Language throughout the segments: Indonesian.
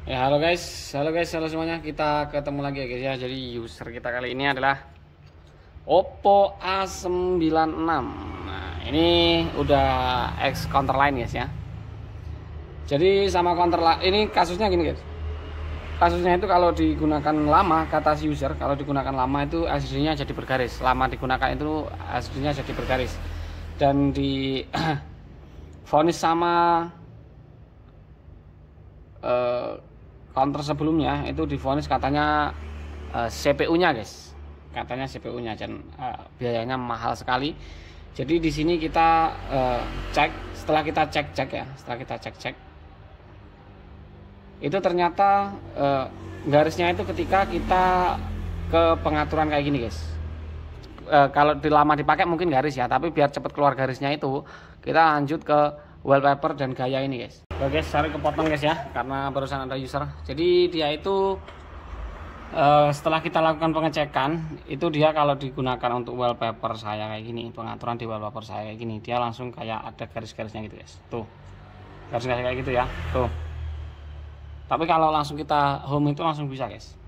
Ya, halo guys, halo semuanya. Kita ketemu lagi ya guys ya. Jadi user kita kali ini adalah Oppo A96. Nah, ini udah X counter line guys ya. Jadi sama counter ini kasusnya gini guys. Kasusnya itu kalau digunakan lama, kata si user, kalau digunakan lama itu SSD-nya jadi bergaris. Lama digunakan itu SSD-nya jadi bergaris. Dan di vonis sama counter sebelumnya itu divonis katanya CPU-nya guys, katanya CPU-nya, dan biayanya mahal sekali. Jadi di sini kita setelah kita cek itu ternyata garisnya itu ketika kita ke pengaturan kayak gini guys. Kalau lama dipakai mungkin garis ya, tapi biar cepat keluar garisnya itu kita lanjut ke wallpaper dan gaya ini guys. Oke guys, sorry kepotong guys ya, karena barusan ada user. Jadi dia itu setelah kita lakukan pengecekan, itu dia kalau digunakan untuk wallpaper saya kayak gini, pengaturan di wallpaper saya kayak gini, dia langsung kayak ada garis-garisnya gitu guys. Tuh, garis-garis kayak gitu ya, tuh. Tapi kalau langsung kita home itu langsung bisa guys.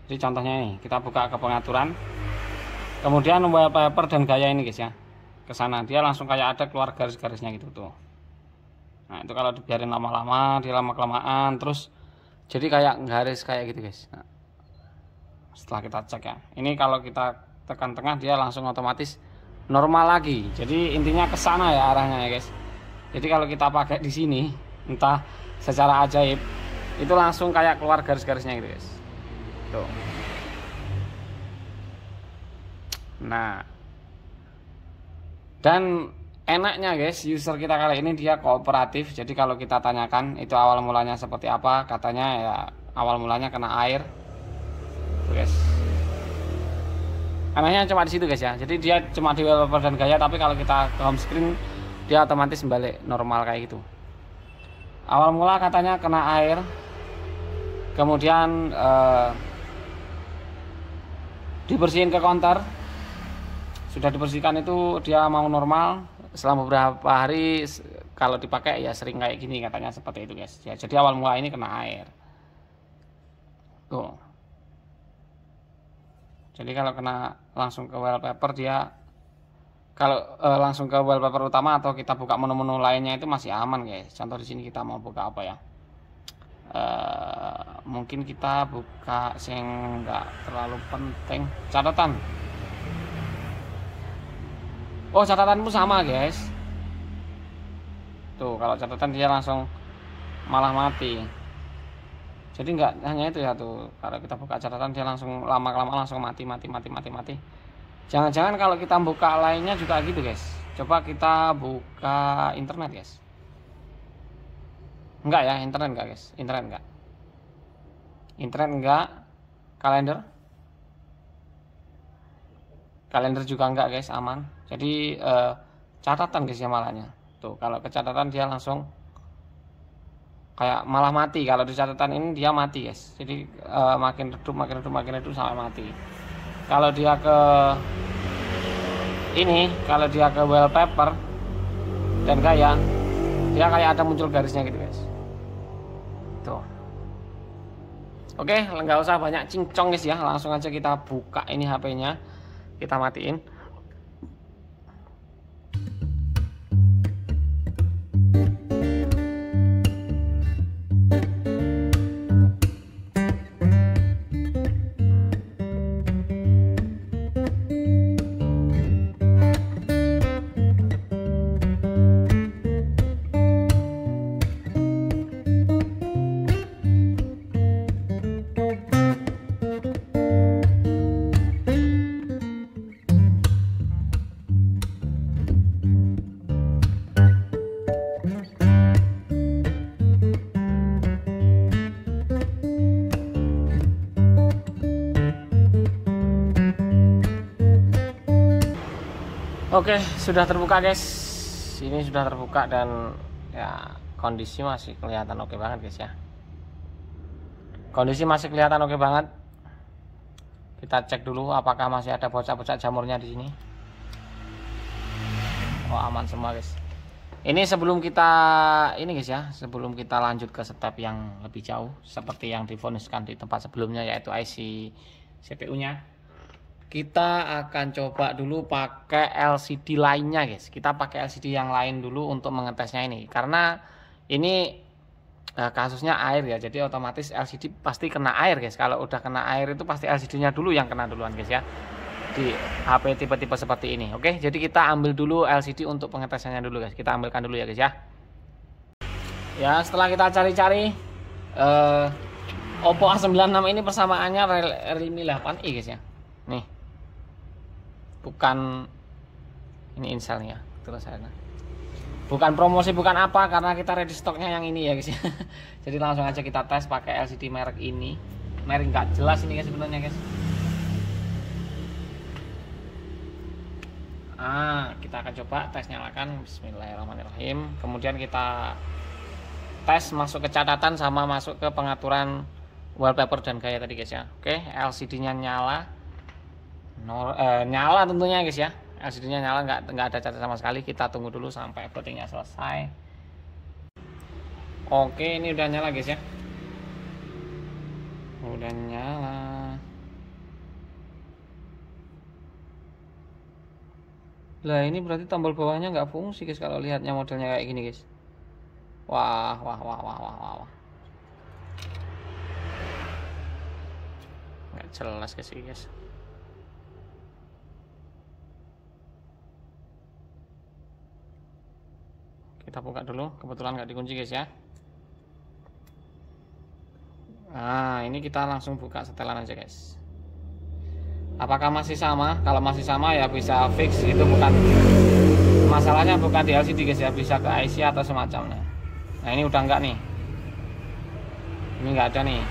Jadi contohnya ini, kita buka ke pengaturan, kemudian wallpaper dan gaya ini guys ya, ke sana dia langsung kayak ada keluar garis-garisnya gitu tuh. Nah itu kalau dibiarin lama-lama, dia lama-kelamaan terus jadi kayak garis kayak gitu guys. Nah, setelah kita cek ya, ini kalau kita tekan tengah dia langsung otomatis normal lagi. Jadi intinya ke sana ya arahnya ya guys. Jadi kalau kita pakai di sini entah secara ajaib itu langsung kayak keluar garis-garisnya gitu guys. Tuh. Nah, dan enaknya guys, user kita kali ini dia kooperatif. Jadi kalau kita tanyakan itu awal mulanya seperti apa, katanya ya awal mulanya kena air. Tuh guys. Anehnya cuma di situ guys ya. Jadi dia cuma di wallpaper dan gaya, tapi kalau kita ke home screen dia otomatis balik normal kayak gitu. Awal mula katanya kena air. Kemudian dibersihin ke counter. Sudah dibersihkan itu dia mau normal. Selama beberapa hari kalau dipakai ya sering kayak gini katanya, seperti itu guys ya. Jadi awal mula ini kena air tuh. Jadi kalau kena langsung ke wallpaper dia, kalau langsung ke wallpaper utama atau kita buka menu-menu lainnya itu masih aman guys. Contoh di sini kita mau buka apa ya, mungkin kita buka yang enggak terlalu penting, catatan. Oh, catatan pun sama guys. Tuh kalau catatan dia langsung malah mati. Jadi nggak hanya itu ya tuh, kalau kita buka catatan dia langsung lama-lama langsung mati. Jangan-jangan kalau kita buka lainnya juga gitu guys. Coba kita buka internet guys. Enggak ya, internet enggak guys, internet enggak, kalender juga enggak guys, aman. Jadi catatan guys ya malahnya. Tuh kalau ke catatan dia langsung kayak malah mati. Kalau di catatan ini dia mati guys. Jadi makin redup sampai mati. Kalau dia ke ini, kalau dia ke wallpaper dan gaya, dia kayak ada muncul garisnya gitu guys. Tuh. Oke, nggak usah banyak cincong guys ya, langsung aja kita buka ini HP-nya, kita matiin. Oke, sudah terbuka guys. Ini sudah terbuka dan ya kondisi masih kelihatan oke banget guys ya. Kondisi masih kelihatan oke banget. Kita cek dulu apakah masih ada bocah-bocah jamurnya di sini. Oh, aman semua guys. Ini sebelum kita ini guys ya, sebelum kita lanjut ke step yang lebih jauh seperti yang difoniskan di tempat sebelumnya, yaitu IC CPU-nya, kita akan coba dulu pakai LCD lainnya guys. Kita pakai LCD yang lain dulu untuk mengetesnya ini, karena ini kasusnya air ya, jadi otomatis LCD pasti kena air guys. Kalau udah kena air itu pasti LCD-nya dulu yang kena duluan guys ya, di HP tipe-tipe seperti ini. Oke, jadi kita ambil dulu LCD untuk pengetesannya dulu guys. Kita ambilkan dulu ya guys ya. Ya, setelah kita cari-cari Oppo A96 ini persamaannya Realme 8i guys ya. Nih, bukan ini inselnya terus sana, bukan promosi bukan apa, karena kita ready stoknya yang ini ya guys ya. Jadi langsung aja kita tes pakai LCD merek ini. Merek nggak jelas ini guys sebenarnya guys. Kita akan coba tes, nyalakan, bismillahirrahmanirrahim. Kemudian kita tes masuk ke catatan sama masuk ke pengaturan wallpaper dan gaya tadi guys ya. Oke, LCD-nya nyala. Nyala tentunya guys ya. LCD-nya nyala, nggak ada catatan sama sekali. Kita tunggu dulu sampai votingnya selesai. Oke, ini udah nyala guys ya. Udah nyala. Lah ini berarti tombol bawahnya nggak fungsi guys kalau lihatnya modelnya kayak gini guys. Wah. Nggak jelas guys. Kita buka dulu, kebetulan nggak dikunci guys ya. Nah, ini kita langsung buka setelan aja guys. Apakah masih sama? Kalau masih sama ya bisa fix, itu bukan masalahnya, bukan di LCD guys ya, bisa ke IC atau semacamnya. Nah ini udah enggak nih, ini enggak ada nih,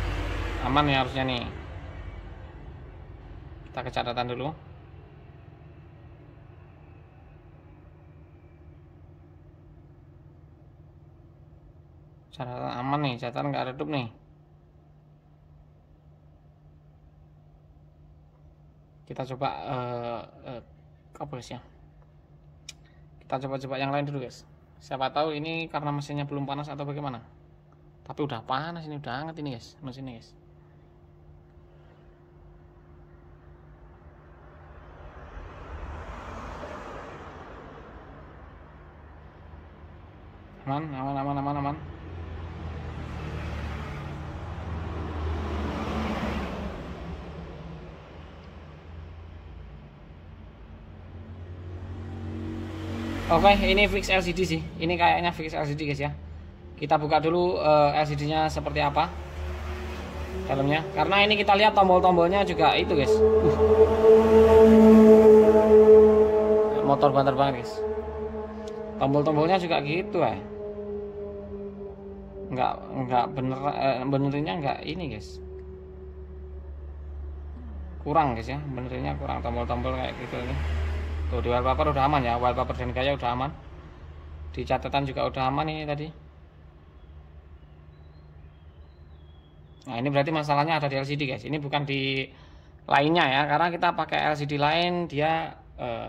aman ya harusnya nih. Kita ke catatan dulu. Catatan aman nih, catatan nggak redup nih. Kita coba apa guys ya, kita coba yang lain dulu guys. Siapa tahu ini karena mesinnya belum panas atau bagaimana, tapi udah panas, ini udah hangat ini guys mesinnya guys. Aman. Oke, ini fix LCD sih. Ini kayaknya fix LCD guys ya. Kita buka dulu LCD-nya seperti apa dalamnya. Karena ini kita lihat tombol-tombolnya juga itu guys. Motor banter banget guys. Tombol-tombolnya juga gitu ya. Enggak benerinnya enggak ini guys. Kurang guys ya, benerinnya kurang, tombol-tombol kayak gitu ini. Tuh di wallpaper udah aman ya, wallpaper dan gaya udah aman. Di catatan juga udah aman ini tadi. Nah ini berarti masalahnya ada di LCD guys. Ini bukan di lainnya ya, karena kita pakai LCD lain dia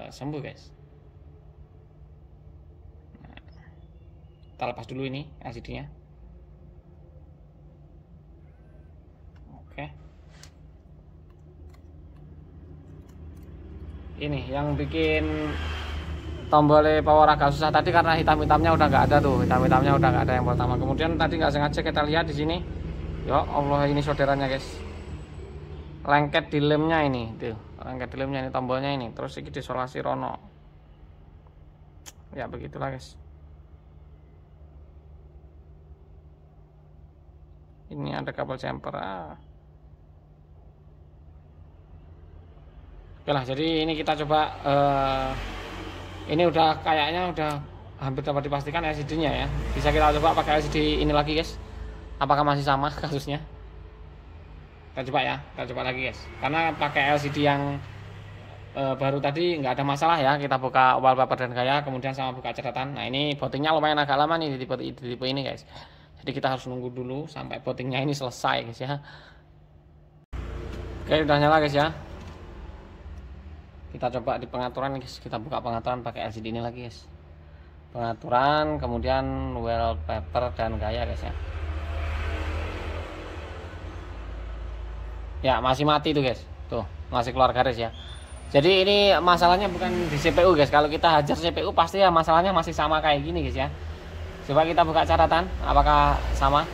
sembuh guys. Nah, kita lepas dulu ini LCD-nya. Oke. Ini yang bikin tombolnya power agak susah tadi karena hitam-hitamnya udah nggak ada tuh, hitam-hitamnya udah nggak ada yang pertama. Kemudian tadi nggak sengaja kita lihat di sini, ya Allah ini solderannya guys, lengket di lemnya ini, tuh lengket di lemnya ini tombolnya ini, terus sedikit isolasi rono, ya begitulah guys. Ini ada kabel jumper. Oke lah, jadi ini kita coba ini udah kayaknya udah hampir dapat dipastikan LCD-nya ya. Bisa kita coba pakai LCD ini lagi guys. Apakah masih sama kasusnya? Kita coba ya, kita coba lagi guys. Karena pakai LCD yang baru tadi nggak ada masalah ya. Kita buka wallpaper dan gaya, kemudian sama buka catatan. Nah ini votingnya lumayan agak lama nih di tipe ini guys. Jadi kita harus nunggu dulu sampai votingnya ini selesai guys ya. Oke, udah nyala guys ya. Kita coba di pengaturan guys, kita buka pengaturan pakai LCD ini lagi guys. pengaturan, kemudian wallpaper dan gaya guys ya. Ya masih mati tuh guys, tuh masih keluar garis ya. Jadi ini masalahnya bukan di CPU guys. Kalau kita hajar CPU pasti ya masalahnya masih sama kayak gini guys ya. Coba kita buka catatan, apakah sama?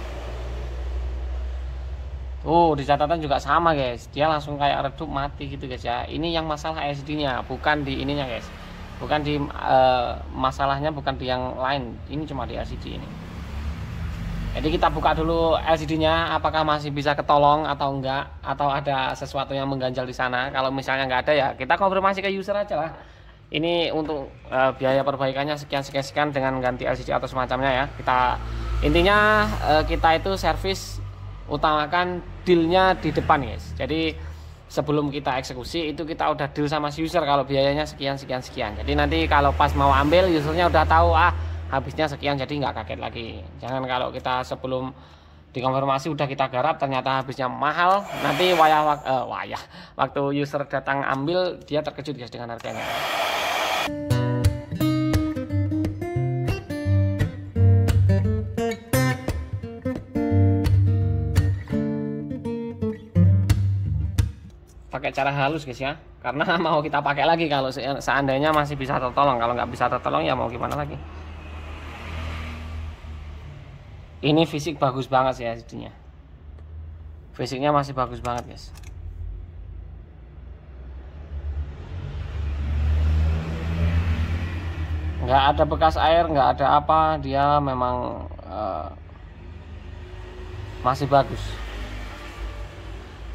Di catatan juga sama guys. Dia langsung kayak redup mati gitu guys ya. Ini yang masalah LCD-nya, bukan di ininya guys. Bukan di masalahnya bukan di yang lain. Ini cuma di LCD ini. Jadi kita buka dulu LCD-nya, apakah masih bisa ketolong atau enggak, atau ada sesuatu yang mengganjal di sana. Kalau misalnya enggak ada ya kita konfirmasi ke user aja lah. Ini untuk biaya perbaikannya sekian dengan ganti LCD atau semacamnya ya. Intinya kita itu servis utamakan dealnya di depan guys. Jadi sebelum kita eksekusi itu kita udah deal sama si user kalau biayanya sekian. Jadi nanti kalau pas mau ambil usernya udah tahu habisnya sekian, jadi nggak kaget lagi. Jangan kalau kita sebelum dikonfirmasi udah kita garap ternyata habisnya mahal, nanti waktu user datang ambil dia terkejut guys dengan harganya. Pakai cara halus guys ya, karena mau kita pakai lagi kalau seandainya masih bisa tertolong. Kalau nggak bisa tertolong ya mau gimana lagi. Ini fisik bagus banget sih LCD-nya. Fisiknya masih bagus banget guys. Nggak ada bekas air, nggak ada apa, dia memang masih bagus.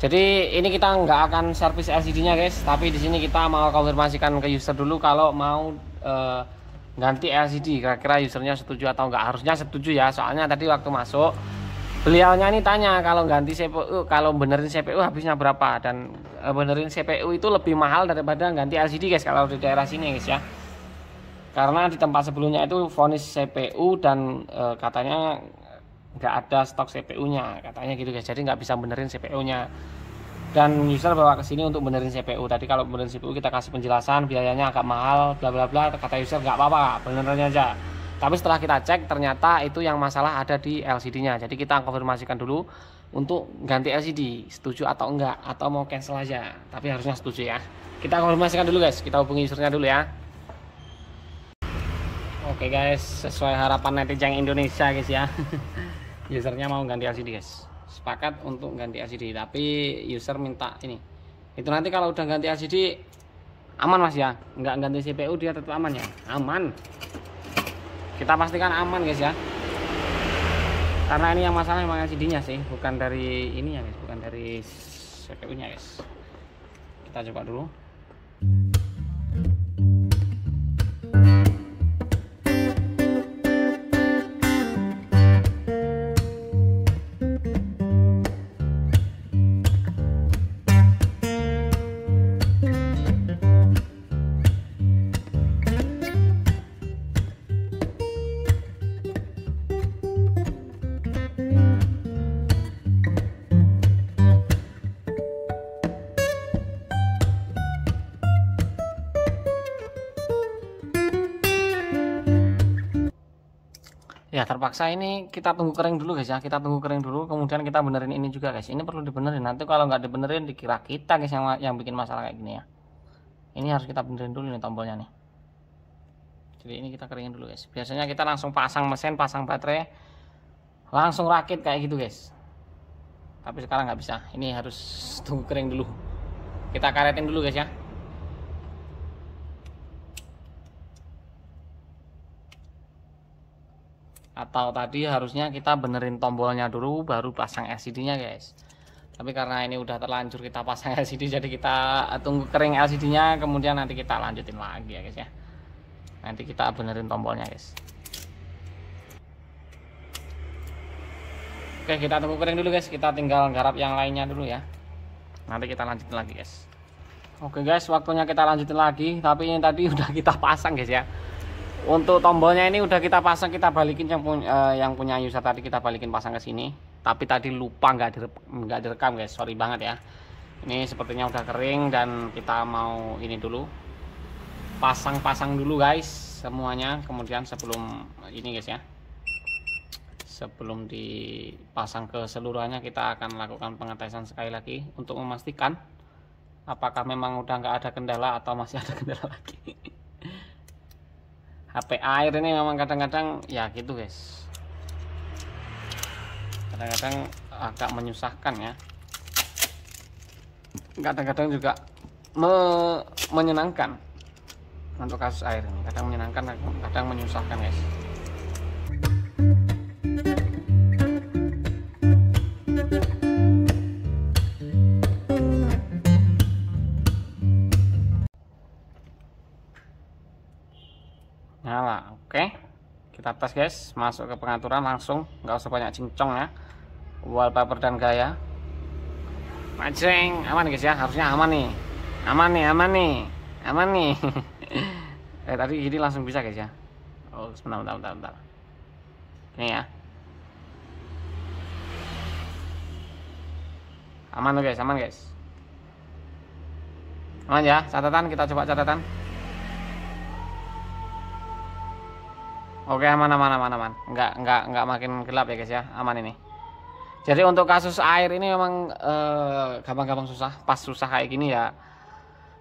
Jadi ini kita nggak akan servis LCD-nya guys, tapi di sini kita mau konfirmasikan ke user dulu kalau mau ganti LCD, kira-kira usernya setuju atau enggak. Harusnya setuju ya, soalnya tadi waktu masuk beliaunya ini tanya kalau ganti CPU, kalau benerin CPU habisnya berapa, dan benerin CPU itu lebih mahal daripada ganti LCD guys kalau di daerah sini guys ya. Karena di tempat sebelumnya itu vonis CPU dan katanya nggak ada stok CPU-nya, katanya gitu guys. Jadi nggak bisa benerin CPU-nya. Dan user bawa ke sini untuk benerin CPU. Tadi kalau benerin CPU kita kasih penjelasan biayanya agak mahal bla bla bla, kata user nggak apa-apa, benerin aja. Tapi setelah kita cek ternyata itu yang masalah ada di LCD-nya. Jadi kita konfirmasikan dulu untuk ganti LCD, setuju atau enggak, atau mau cancel aja. Tapi harusnya setuju ya. Kita konfirmasikan dulu guys, kita hubungi usernya dulu ya. Oke guys, sesuai harapan netizen Indonesia guys ya. Usernya mau ganti LCD guys. Sepakat untuk ganti LCD, tapi user minta ini. Itu nanti kalau udah ganti LCD aman mas ya, nggak ganti CPU dia tetap aman ya? Aman. Kita pastikan aman guys ya. Karena ini yang masalah memang LCD-nya sih, bukan dari ini ya guys, bukan dari CPU-nya guys. Kita coba dulu. Ya terpaksa ini kita tunggu kering dulu guys ya, kita tunggu kering dulu, kemudian kita benerin ini juga guys. Ini perlu dibenerin, nanti kalau nggak dibenerin dikira kita guys yang bikin masalah kayak gini ya. Ini harus kita benerin dulu nih tombolnya nih. Jadi ini kita keringin dulu guys. Biasanya kita langsung pasang mesin, pasang baterai, langsung rakit kayak gitu guys. Tapi sekarang nggak bisa, ini harus tunggu kering dulu. Kita karetin dulu guys ya. Atau tadi harusnya kita benerin tombolnya dulu baru pasang LCD-nya guys. Tapi karena ini udah terlanjur kita pasang LCD, jadi kita tunggu kering LCD-nya, kemudian nanti kita lanjutin lagi ya guys ya. Nanti kita benerin tombolnya guys. Oke, kita tunggu kering dulu guys, kita tinggal garap yang lainnya dulu ya. Nanti kita lanjutin lagi guys. Oke guys, waktunya kita lanjutin lagi, tapi ini tadi udah kita pasang guys ya. Untuk tombolnya ini udah kita pasang, kita balikin yang punya user tadi, kita balikin pasang ke sini. Tapi tadi lupa nggak direkam guys, sorry banget ya. Ini sepertinya udah kering dan kita mau ini dulu, pasang dulu guys. semuanya, kemudian sebelum ini guys ya, sebelum dipasang keseluruhannya kita akan lakukan pengetesan sekali lagi untuk memastikan apakah memang udah nggak ada kendala atau masih ada kendala lagi. HP air ini memang kadang-kadang ya gitu guys, kadang-kadang agak menyusahkan ya, kadang-kadang juga menyenangkan. Untuk kasus air ini kadang menyenangkan, kadang menyusahkan guys. Nyala, oke. Kita tes guys, masuk ke pengaturan langsung, nggak usah banyak cincong ya. Wallpaper dan gaya. Majeng, aman guys ya, harusnya aman nih. Aman nih, aman nih. Aman nih. Tadi gini langsung bisa guys ya. Oh, bentar. Ini ya. Aman tuh guys, aman guys. Aman ya, catatan kita coba catatan. Oke, aman. Enggak makin gelap ya guys ya. Aman ini. Jadi untuk kasus air ini memang gampang-gampang susah. Pas susah kayak gini ya,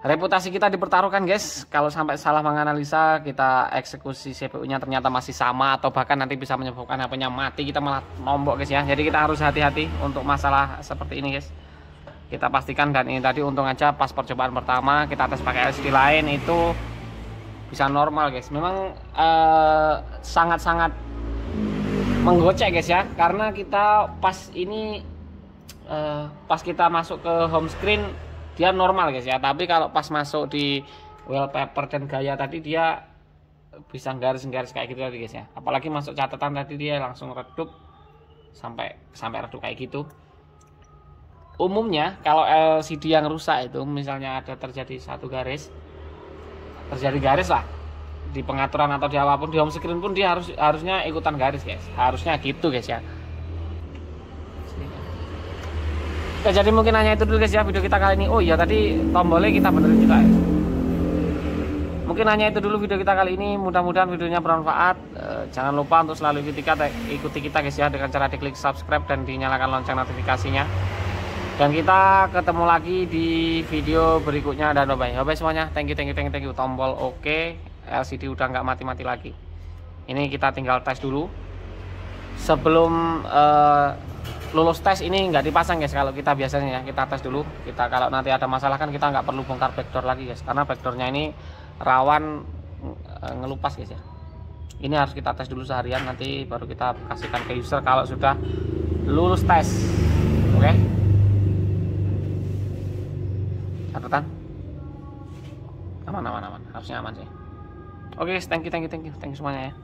reputasi kita dipertaruhkan guys. Kalau sampai salah menganalisa, kita eksekusi CPU-nya ternyata masih sama, atau bahkan nanti bisa menyebabkan HP-nya mati, kita malah nombok guys ya. Jadi kita harus hati-hati untuk masalah seperti ini guys. Kita pastikan, dan ini tadi untung aja pas percobaan pertama kita tes pakai LCD lain itu bisa normal guys. Memang sangat-sangat menggocek guys ya, karena kita pas ini pas kita masuk ke home screen dia normal guys ya, tapi kalau pas masuk di wallpaper dan gaya tadi dia bisa garis-garis kayak gitu tadi guys ya. Apalagi masuk catatan tadi dia langsung redup sampai redup kayak gitu. Umumnya kalau LCD yang rusak itu misalnya ada terjadi garis lah di pengaturan atau di apapun, di home screen pun dia harusnya ikutan garis guys, harusnya gitu guys ya. Oke, jadi mungkin hanya itu dulu guys ya video kita kali ini. Oh iya, tadi tombolnya kita benerin juga ya. Mungkin hanya itu dulu video kita kali ini, mudah-mudahan videonya bermanfaat. Jangan lupa untuk selalu ikuti kita guys ya, dengan cara diklik subscribe dan dinyalakan lonceng notifikasinya. Dan kita ketemu lagi di video berikutnya, dan bye bye semuanya. Thank you. Tombol oke. LCD udah nggak mati-mati lagi. Ini kita tinggal tes dulu sebelum lulus tes. Ini nggak dipasang guys kalau kita biasanya ya, kita tes dulu. Kita kalau nanti ada masalah kan kita nggak perlu bongkar backdoor lagi guys, karena backdoornya ini rawan ngelupas guys ya. Ini harus kita tes dulu seharian, nanti baru kita kasihkan ke user kalau sudah lulus tes. Oke, catatan aman, harusnya aman sih. Oke guys, thank you semuanya ya.